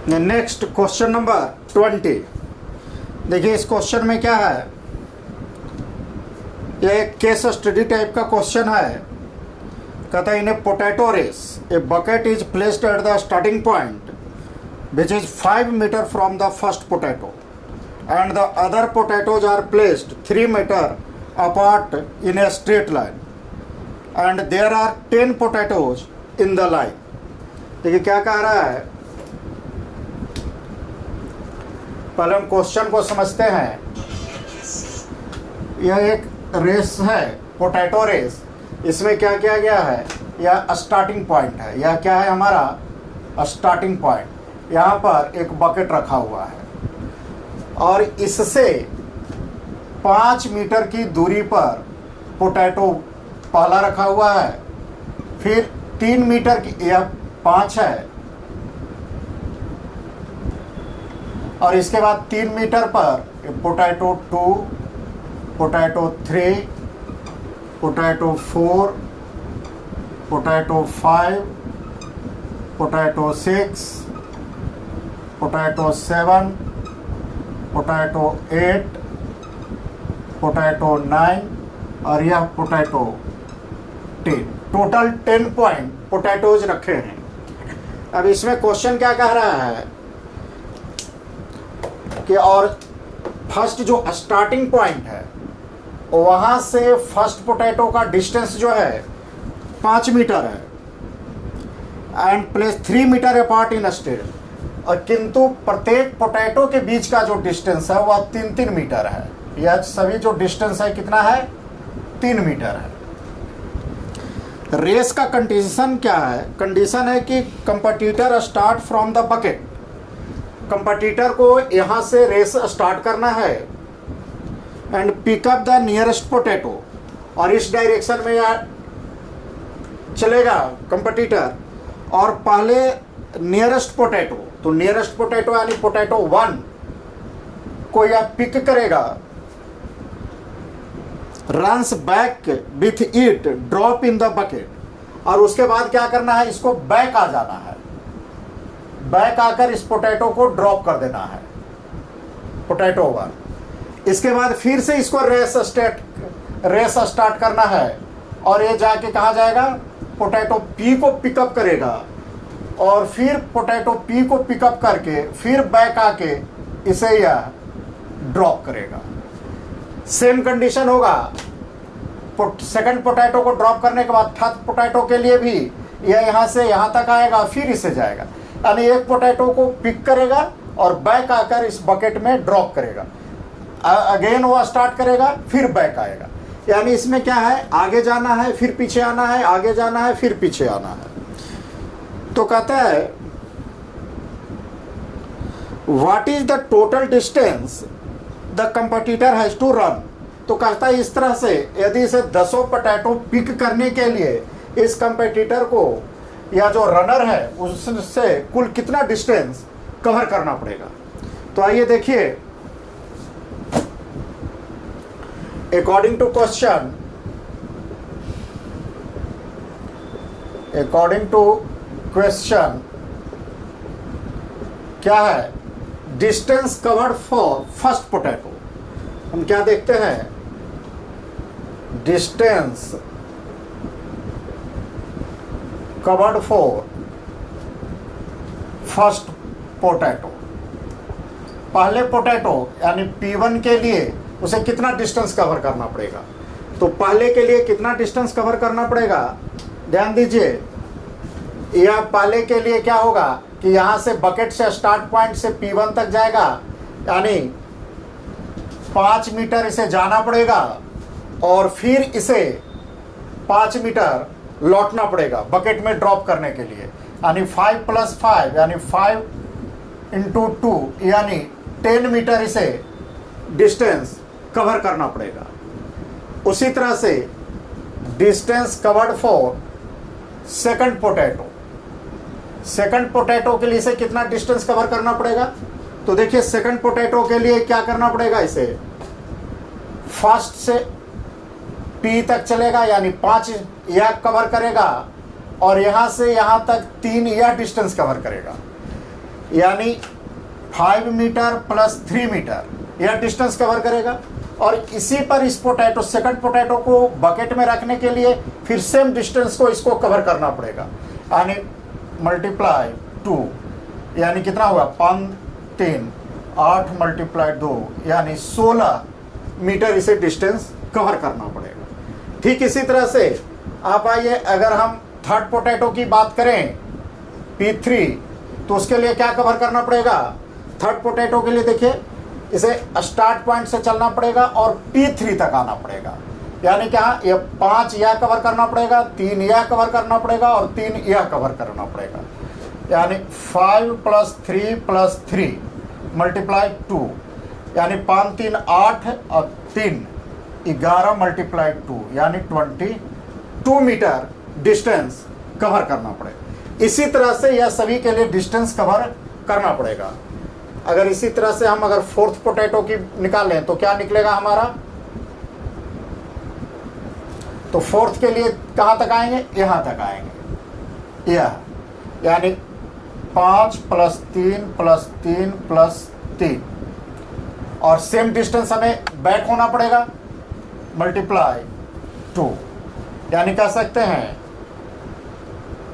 Next question number 20। देखिए इस question में क्या है, यह एक केस स्टडी टाइप का क्वेश्चन है। कहता है in a potato race a bucket is placed at the starting point which is 5 metre from the first potato and the other potatoes are placed 3 meter apart in a straight line and there are 10 potatoes in the line। देखिए क्या कह रहा है, पहले हम question को समझते हैं। यह एक रेस है, पोटैटो रेस। इसमें क्या किया गया है, यह स्टार्टिंग पॉइंट है। यह क्या है, हमारा स्टार्टिंग पॉइंट। यहाँ पर एक बकेट रखा हुआ है और इससे 5 मीटर की दूरी पर पोटैटो पहला रखा हुआ है, फिर 3 मीटर की, यह 5 है, और इसके बाद 3 मीटर पर potato 2, potato 3, potato 4, potato 5, potato 6, potato 7, potato 8, potato 9 और यह पोटैटो 10। टोटल 10 पॉइंट पोटैटोज रखे हैं। अब इसमें क्वेश्चन क्या कह रहा है कि और फर्स्ट जो स्टार्टिंग पॉइंट है वहाँ से फर्स्ट पोटैटो का डिस्टेंस जो है 5 मीटर है and place 3 meter apart in state, और किंतु प्रत्येक पोटैटो के बीच का जो डिस्टेंस है वह 3-3 मीटर है। यह सभी जो डिस्टेंस है कितना है, 3 मीटर है। रेस का कंडीशन क्या है, कंडीशन है कि competitor start from the bucket. Competitor को यहाँ से रेस स्टार्ट करना है and pick up the nearest potato, और इस डायरेक्शन में यह चलेगा कंपटीटर, और पहले नियरेस्ट पोटैटो, तो नियरेस्ट पोटैटो यानी पोटैटो 1 को यह पिक करेगा, runs back with it drop in the bucket, और उसके बाद क्या करना है, इसको बैक आ जाना है, बैक आकर इस पोटैटो को ड्रॉप कर देना है, पोटैटो 1। इसके बाद फिर से इसको रेस स्टार्ट करना है, और ये जाके कहाँ जाएगा, पोटैटो P को पिकअप करेगा, और फिर पोटैटो P को पिकअप करके फिर बैक आके इसे यह ड्रॉप करेगा। सेम कंडीशन होगा सेकंड पोटैटो को ड्रॉप करने के बाद थर्ड पोटैटो के लिए भी यह यहाँ से यहाँ तक आएगा, फिर इसे जाएगा, यानी एक पोटैटो को पिक करेगा और बैक आकर इस बकेट में ड्रॉप करेगा, अगेन वो स्टार्ट करेगा, फिर बैक आएगा। यानी इसमें क्या है, आगे जाना है फिर पीछे आना है, आगे जाना है फिर पीछे आना है। तो कहता है what is the total distance the competitor has to run. तो कहता है इस तरह से यदि इसे 10 पोटैटो पिक करने के लिए इस कंपटीटर को या जो रनर है उससे कुल कितना डिस्टेंस कवर करना पड़ेगा। तो आइए देखिए, according to question, according to question क्या है, distance covered for first potato. हम क्या देखते हैं, distance covered for first potato. पहले पोटैटो यानी P1 के लिए उसे कितना डिस्टेंस कवर करना पड़ेगा। तो पहले के लिए कितना डिस्टेंस कवर करना पड़ेगा, ध्यान दीजिए, यह पहले के लिए क्या होगा कि यहाँ से बकेट से स्टार्ट पॉइंट से P1 तक जाएगा, यानी 5 मीटर इसे जाना पड़ेगा और फिर इसे 5 मीटर लौटना पड़ेगा बकेट में ड्रॉप करने के लिए, यानी 5 + 5 यानी 5 × 2 यानी 10 मीटर इसे डिस्टेंस कवर करना पड़ेगा। उसी तरह से distance covered for second potato, second potato के लिए इसे कितना डिस्टेंस कवर करना पड़ेगा। तो देखिए सेकंड पोटैटो के लिए क्या करना पड़ेगा, इसे फर्स्ट से P तक चलेगा यानी 5 यह कवर करेगा और यहाँ से यहाँ तक 3 यह डिस्टेंस कवर करेगा। यानी 5 मीटर प्लस 3 मीटर यह डिस्टेंस कवर करेगा। और इसी पर इस पोटैटो, सेकंड पोटैटो को बकेट में रखने के लिए फिर सेम डिस्टेंस को इसको कवर करना पड़ेगा, यानी मल्टीप्लाई 2, यानी कितना हुआ 5 3 8 मल्टीप्लाई 2 यानी 16 मीटर इसे डिस्टेंस कवर करना पड़ेगा। ठीक इसी तरह से आप आइए, अगर हम थर्ड पोटैटो की बात करें P3, तो उसके लिए क्या कवर करना पड़ेगा? थर्ड पोटैटो के लिए देखिए, इसे स्टार्ट पॉइंट से चलना पड़ेगा और P3 तक आना पड़ेगा, यानी क्या, ये 5 यह कवर करना पड़ेगा, 3 यह कवर करना पड़ेगा और 3 यह कवर करना पड़ेगा, यानी 5 + 3 + 3 मल्टीप्लाई 2, यानी 5 3 8 और 3 11 मल्टीप्लाई 2 यानी 22 मीटर डिस्टेंस कवर करना पड़ेगा। इसी तरह से यह सभी के लिए डिस्टेंस कवर करना पड़ेगा। अगर इसी तरह से हम अगर फोर्थ पोटैटो की निकालें तो क्या निकलेगा हमारा? तो फोर्थ के लिए कहां तक आएंगे? यहां तक आएंगे, यह यानी 5 + 3 + 3 + 3 और सेम डिस्टेंस हमें बैक होना पड़ेगा, मल्टीप्लाई 2, यानी कह सकते हैं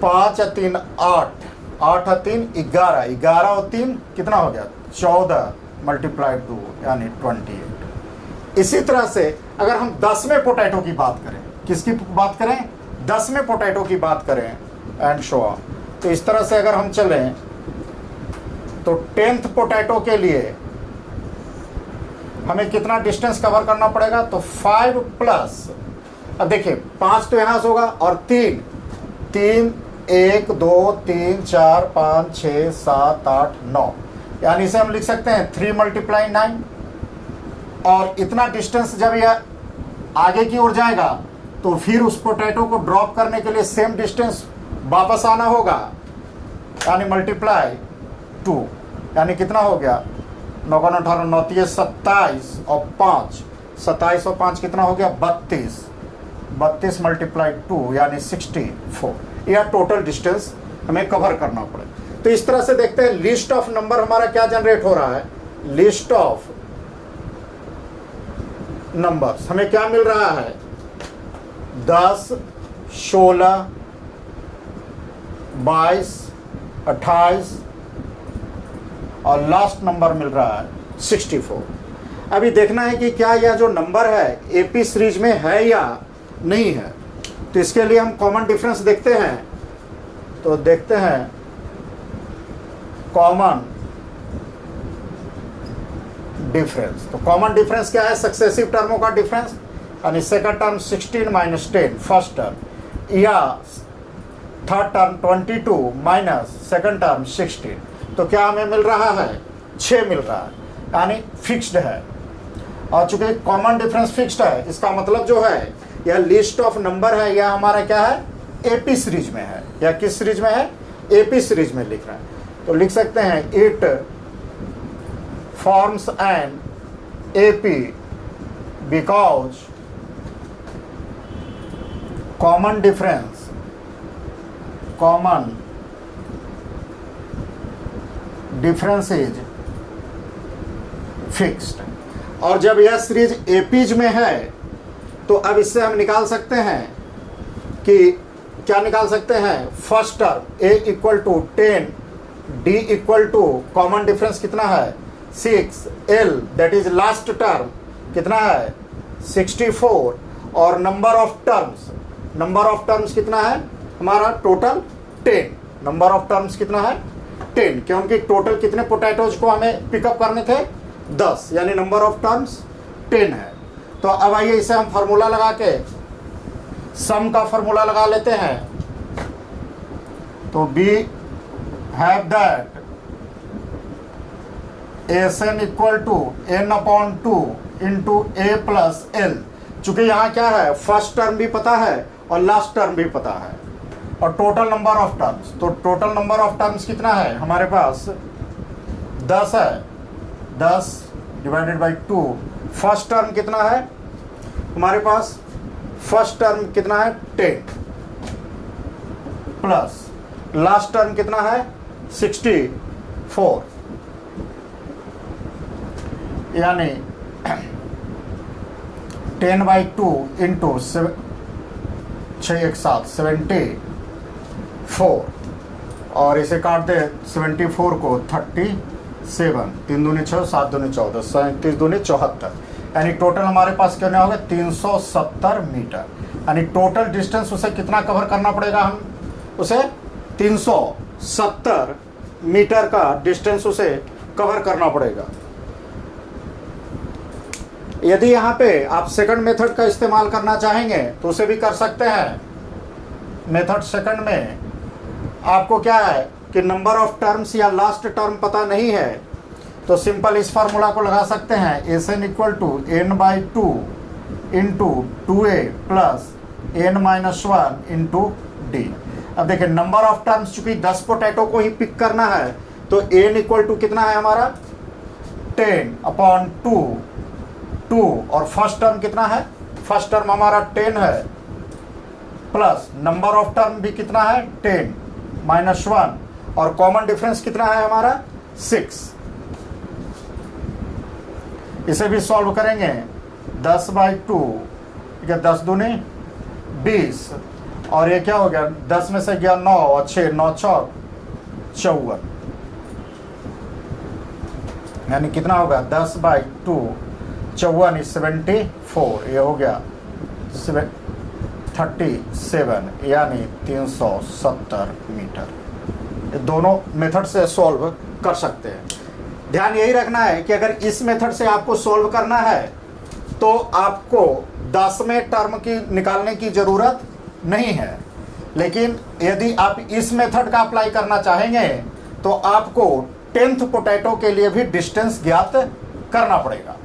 5 और 3 8, 8 और 3 11, 11 और 3 कितना हो गया? 14 मल्टीप्लाई 2 यानी 28। इसी तरह से अगर हम 10वें पोटैटो की बात करें, किसकी बात करें? 10वें पोटैटो की बात करें एंड शो ऑन, तो इस तरह से अगर हम चलें तो 10th पोटैटो के लिए हमें कितना डिस्टेंस कवर करना पड़ेगा? तो 5 प्लस, अब देखिए 5 तो यहाँ से होगा और 3 1 2 3 4 5 6 7 8 9, यानी इसे हम लिख सकते हैं 3 × 9। और इतना डिस्टेंस जब यह आगे की ओर जाएगा तो फिर उस पोटैटो को ड्रॉप करने के लिए सेम डिस्टेंस वापस आना होगा, यानी मल्टीप्लाई 2, यानी कितना हो गया? 9 × 18 9 27 और 5, 27 और 5 कितना हो गया? 32, 32 मल्टीप्लाई 2 यानी 64। यह टोटल डिस्टेंस हमें कवर करना पड़ेगा। तो इस तरह से देखते हैं लिस्ट ऑफ नंबर हमारा क्या जनरेट हो रहा है। लिस्ट ऑफ नंबर्स हमें क्या मिल रहा है? 10 16 22 28 और लास्ट नंबर मिल रहा है 64। अभी देखना है कि क्या यह जो नंबर है एपी सीरीज में है या नहीं है। तो इसके लिए हम कॉमन डिफरेंस देखते हैं, तो देखते हैं कॉमन डिफरेंस। तो कॉमन डिफरेंस क्या है? सक्सेसिव टर्मों का डिफरेंस, यानी सेकंड टर्म 16 - 10 फर्स्ट टर्म, या third term 22 minus second term 16। तो क्या हमें मिल रहा है? 6 मिल रहा है, यानी फिक्स्ड है। और चूंकि कॉमन डिफरेंस फिक्स्ड है, इसका मतलब जो है यह लिस्ट ऑफ नंबर है, यह हमारा क्या है? एपी सीरीज में है। या किस सीरीज में है? एपी सीरीज में लिख रहा है। तो लिख सकते हैं it forms an AP because common difference, common difference is fixed. और जब यह सीरीज एपीज में है तो अब इससे हम निकाल सकते हैं कि क्या निकाल सकते हैं? First term a = 10, d = common difference कितना है? 6, l that is last term कितना है? 64 और number of terms, number of terms कितना है हमारा? टोटल 10। नंबर ऑफ टर्म्स कितना है? 10, क्योंकि टोटल कितने पोटैटोज को हमें पिकअप करने थे? 10, यानी नंबर ऑफ टर्म्स 10 है। तो अब आइए इसे हम फार्मूला लगा के सम का फार्मूला लगा लेते हैं। तो we have that S N = n/2 × a + l। चूंकि यहाँ क्या है? फर्स्ट टर्म भी पता है और लास्ट टर्म भी पता है, और टोटल नंबर ऑफ टर्म्स, तो टोटल नंबर ऑफ टर्म्स कितना है हमारे पास? 10 है, 10 / 2। फर्स्ट टर्म कितना है हमारे पास? फर्स्ट टर्म कितना है? 10 प्लस लास्ट टर्म कितना है? 60 4, यानी 10/2 इंटू 6 एक 7 74, और इसे काट दे 74 को 37, 3 दूनी 6, 7 दूनी 14, 37 दूनी 74, यानी टोटल हमारे पास कितने हो गए 370 मीटर। यानी टोटल डिस्टेंस उसे कितना कवर करना पड़ेगा, हम उसे 370 मीटर का डिस्टेंस उसे कवर करना पड़ेगा। यदि यहाँ पे आप सेकंड मेथड का इस्तेमाल करना चाहेंगे तो उसे भी कर सकते हैं। मेथड सेकंड में आपको क्या है कि नंबर ऑफ टर्म्स या लास्ट टर्म पता नहीं है, तो सिंपल इस फार्मूला को लगा सकते हैं, SN equal to n/2 into 2a plus n-1 into d। अब देखिए नंबर ऑफ टर्म्स चूंकि 10 पोटैटो को ही पिक करना है, तो n इक्वल टू कितना है हमारा 10/2 और फर्स्ट टर्म कितना है, फर्स्ट टर्म हमारा 10 है, प्लस नंबर ऑफ टर्म भी कितना है 10 -1, और कॉमन डिफरेंस कितना है हमारा 6। इसे भी सॉल्व करेंगे 10/2, 10 दूनी 20, और ये क्या हो गया 10 में से गया 9 और 6, 9 6 54, यानी कितना होगा 10/2 54 74, ये हो गया 37, यानी 370 मीटर। ये दोनों मेथड से सॉल्व कर सकते हैं। ध्यान यही रखना है कि अगर इस मेथड से आपको सॉल्व करना है तो आपको 10वें टर्म की निकालने की ज़रूरत नहीं है, लेकिन यदि आप इस मेथड का अप्लाई करना चाहेंगे तो आपको 10th पोटैटो के लिए भी डिस्टेंस ज्ञात करना पड़ेगा।